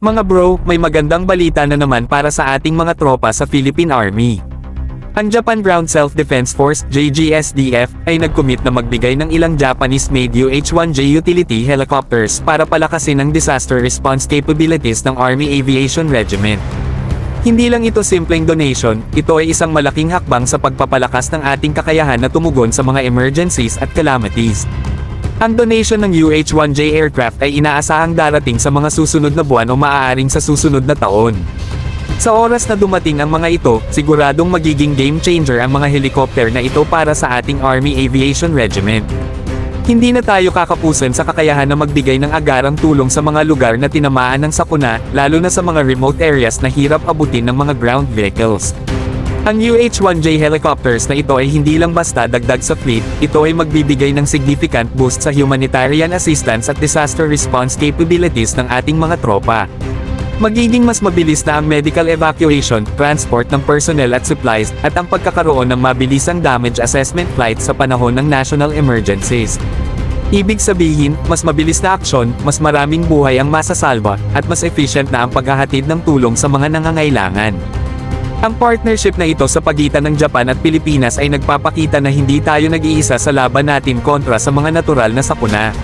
Mga bro, may magandang balita na naman para sa ating mga tropa sa Philippine Army. Ang Japan Ground Self-Defense Force, JGSDF, ay nag-commit na magbigay ng ilang Japanese-made UH-1J utility helicopters para palakasin ang disaster response capabilities ng Army Aviation Regiment. Hindi lang ito simpleng donation, ito ay isang malaking hakbang sa pagpapalakas ng ating kakayahan na tumugon sa mga emergencies at calamities. Ang donation ng UH-1J aircraft ay inaasahang darating sa mga susunod na buwan o maaaring sa susunod na taon. Sa oras na dumating ang mga ito, siguradong magiging game changer ang mga helicopter na ito para sa ating Army Aviation Regiment. Hindi na tayo kakapusan sa kakayahan na magbigay ng agarang tulong sa mga lugar na tinamaan ng sakuna, lalo na sa mga remote areas na hirap abutin ng mga ground vehicles. Ang UH-1J helicopters na ito ay hindi lang basta dagdag sa fleet, ito ay magbibigay ng significant boost sa humanitarian assistance at disaster response capabilities ng ating mga tropa. Magiging mas mabilis na ang medical evacuation, transport ng personnel at supplies, at ang pagkakaroon ng mabilisang damage assessment flights sa panahon ng national emergencies. Ibig sabihin, mas mabilis na aksyon, mas maraming buhay ang masasalba, at mas efficient na ang paghahatid ng tulong sa mga nangangailangan. Ang partnership na ito sa pagitan ng Japan at Pilipinas ay nagpapakita na hindi tayo nag-iisa sa laban natin kontra sa mga natural na sakuna.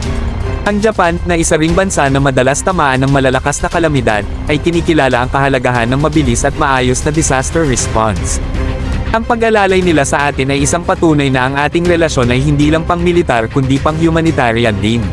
Ang Japan, na isa ring bansa na madalas tamaan ng malalakas na kalamidad, ay kinikilala ang kahalagahan ng mabilis at maayos na disaster response. Ang pag-alalay nila sa atin ay isang patunay na ang ating relasyon ay hindi lang pang-militar kundi pang-humanitarian din.